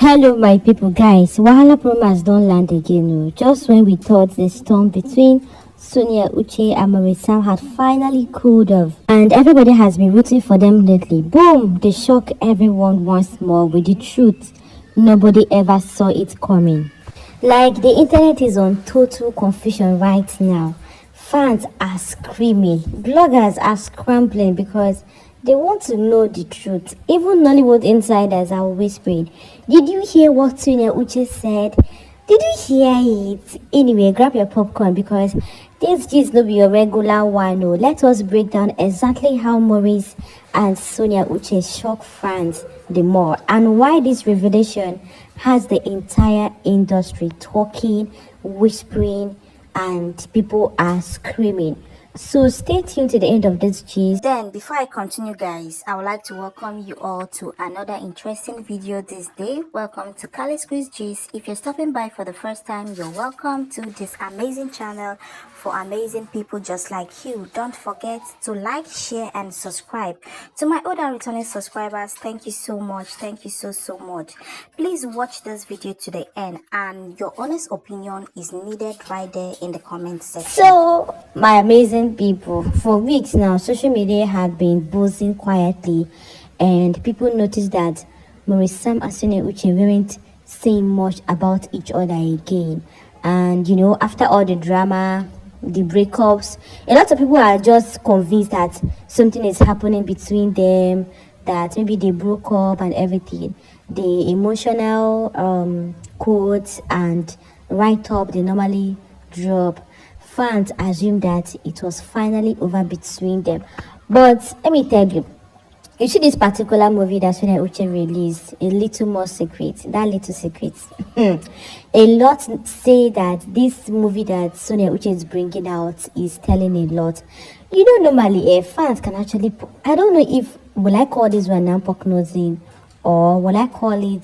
Hello my people, guys. Wahala promise don't land again. Just when we thought the storm between Sonia, Uche and Maurice had finally cooled off and everybody has been rooting for them lately, boom, they shock everyone once more with the truth. Nobody ever saw it coming. Like, the internet is on total confusion right now. Fans are screaming, bloggers are scrambling because they want to know the truth. Even Nollywood insiders are whispering. Did you hear what Sonia Uche said? Did you hear it? Anyway, grab your popcorn because this gist no be your regular one. Oh, let us break down exactly how Maurice and Sonia Uche shock fans the more and why this revelation has the entire industry talking, whispering, and people are screaming. So stay tuned to the end of this gist. Then before I continue, guys, I would like to welcome you all to another interesting video this day. Welcome to Kali's Quiz Gist. If you're stopping by for the first time, you're welcome to this amazing channel for amazing people just like you. Don't forget to like, share, and subscribe. To my older returning subscribers, thank you so much. Thank you so much. Please watch this video to the end, and your honest opinion is needed right there in the comment section. So my amazing people, for weeks now social media had been buzzing quietly and people noticed that Maurice and Sonia Uche weren't saying much about each other again. And you know, after all the drama, the breakups, a lot of people are just convinced that something is happening between them, that maybe they broke up and everything. The emotional quotes and write-up they normally drop, fans assume that it was finally over between them. But let me tell you, you see this particular movie that Sonia Uche released, a little more secret, that little secret. A lot say that this movie that Sonia Uche is bringing out is telling a lot. You know, normally fans can actually, I don't know if, will I call this one nampoknosing, or will I call it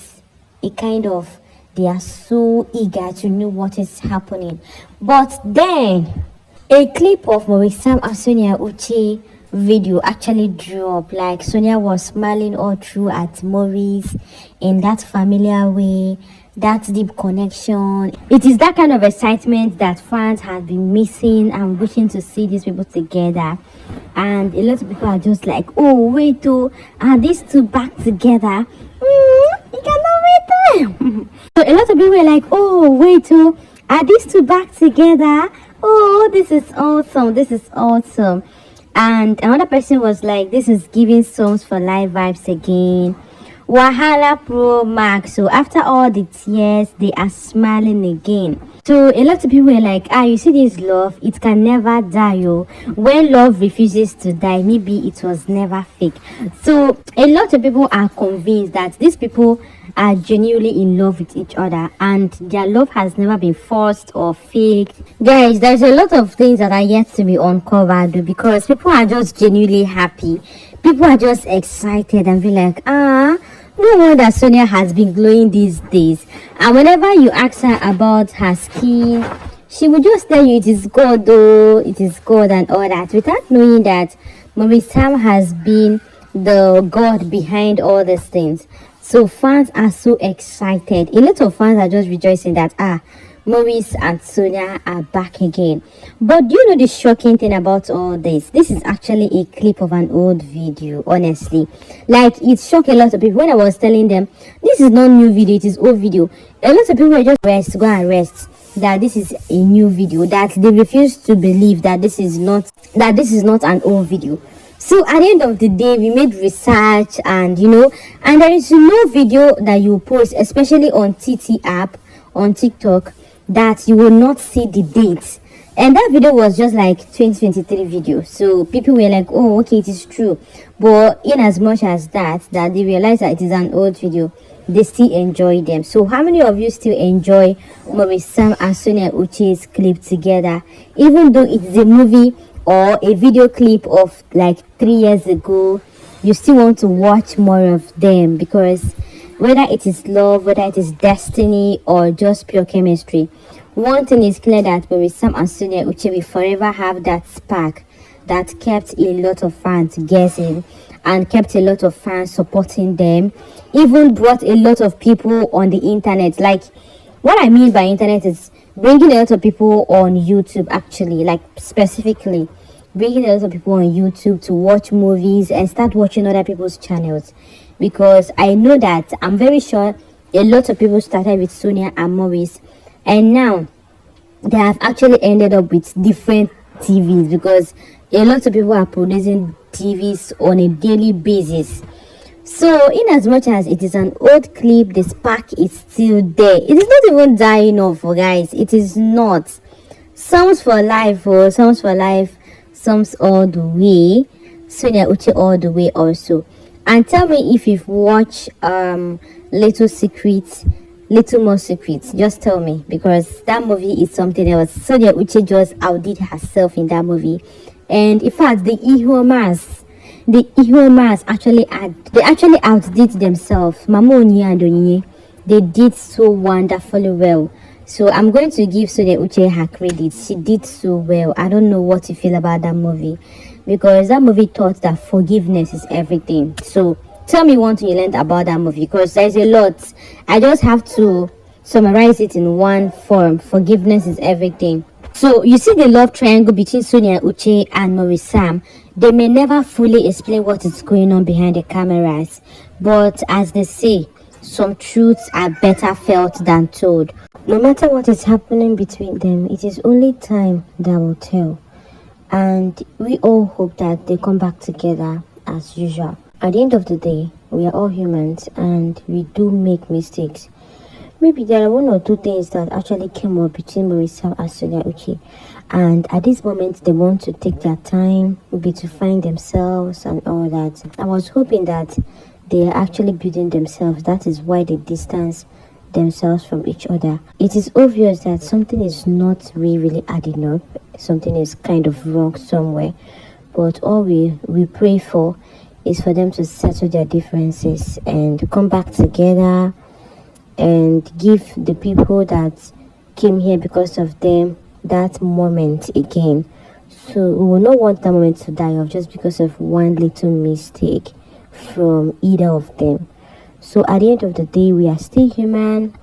a kind of, they are so eager to know what is happening. But then a clip of Maurice and Sonia Uche video actually dropped. Like, Sonia was smiling all through at Maurice in that familiar way, that deep connection. It is that kind of excitement that fans have been missing and wishing to see these people together. And a lot of people are just like, oh wait, oh, are these two back together? You cannot wait. So a lot of people were like, oh wait, oh, are these two back together? Oh, this is awesome, this is awesome. And another person was like, this is giving songs for live vibes again. Wahala Pro Max. So after all the tears, they are smiling again. So a lot of people were like, you see this love, it can never die. When love refuses to die, maybe it was never fake. So a lot of people are convinced that these people are genuinely in love with each other and their love has never been forced or faked. Guys, there's a lot of things that are yet to be uncovered because people are just genuinely happy. People are just excited and be like, no wonder Sonia has been glowing these days. And whenever you ask her about her skin, she will just tell you it is God, though, it is God and all that, without knowing that Maurice has been the God behind all these things. So fans are so excited. A lot of fans are just rejoicing that Maurice and Sonia are back again. But do you know the shocking thing about all this? This is actually a clip of an old video, honestly. Like, it shocked a lot of people when I was telling them, this is not new video, it is old video. A lot of people were just go and rest that this is a new video, that they refuse to believe that this is not an old video. So at the end of the day, we made research and and there is no video that you post, especially on TT app, on TikTok, that you will not see the date. And that video was just like 2023 video. So people were like, oh okay, it is true. But in as much as that they realize that it is an old video, they still enjoy them. So how many of you still enjoy Maurice and Sonia Uche's clip together, even though it is a movie or a video clip of like 3 years ago? You still want to watch more of them because whether it is love, whether it is destiny, or just pure chemistry, one thing is clear, that Maurice and Sonia Uche will forever have that spark that kept a lot of fans guessing and kept a lot of fans supporting them, even brought a lot of people on the internet. Like, what I mean by internet is bringing a lot of people on YouTube, actually, like specifically bringing a lot of people on YouTube to watch movies and start watching other people's channels. Because I know that, I'm very sure a lot of people started with Sonia and Maurice, and now they have actually ended up with different TVs, because a lot of people are producing TVs on a daily basis. So, in as much as it is an old clip, the spark is still there. It is not even dying off, guys. It is not. Songs for life, oh, songs for life, songs all the way. Sonia Uche all the way also. And tell me if you've watched Little Secrets, Little More Secrets. Just tell me, because that movie is something else. Sonia Uche just outdid herself in that movie. And in fact, the Ihomas actually outdid themselves. Mama Onye and Onyinye, they did so wonderfully well. So I'm going to give Sonia Uche her credit. She did so well. I don't know what you feel about that movie, because that movie taught that forgiveness is everything. So tell me one thing you learned about that movie, because there's a lot. I just have to summarize it in one form. Forgiveness is everything. So you see the love triangle between Sonia Uche and Maurice Sam. They may never fully explain what is going on behind the cameras, but as they say, some truths are better felt than told. No matter what is happening between them, it is only time that will tell. And we all hope that they come back together as usual. At the end of the day, we are all humans and we do make mistakes. Maybe there are one or two things that actually came up between Maurice and Sonia Uche, and at this moment they want to take their time, maybe to find themselves and all that. I was hoping that they are actually building themselves. That is why they distance themselves from each other. It is obvious that something is not really adding up. Something is kind of wrong somewhere. But all we pray for is for them to settle their differences and come back together and give the people that came here because of them that moment again. So we will not want that moment to die off just because of one little mistake from either of them. So at the end of the day, we are still human,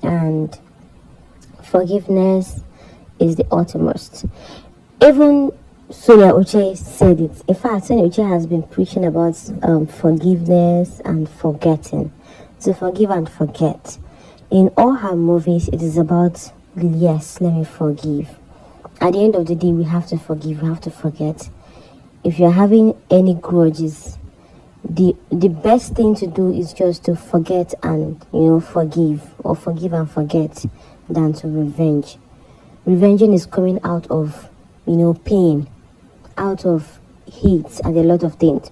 and forgiveness is the utmost. Even Sonia Uche said it. In fact, Sonia Uche has been preaching about forgiveness and forgetting. To forgive and forget. In all her movies, it is about, yes, let me forgive. At the end of the day, we have to forgive, we have to forget. If you're having any grudges, the best thing to do is just to forget and forgive, or forgive and forget, than to revenge. Revenging is coming out of pain, out of hate and a lot of things.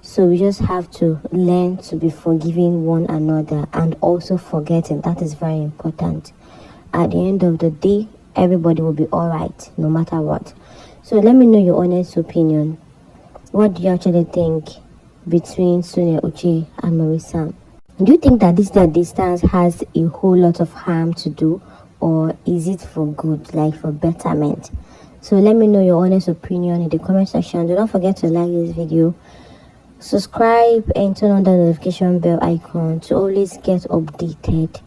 So we just have to learn to be forgiving one another and also forgetting. That is very important. At the end of the day, everybody will be alright no matter what. So let me know your honest opinion. What do you actually think between Sonia Uche and Maurice Sam? Do you think that this their distance has a whole lot of harm to do, or is it for good, like for betterment? So let me know your honest opinion in the comment section. Do not forget to like this video, subscribe, and turn on the notification bell icon to always get updated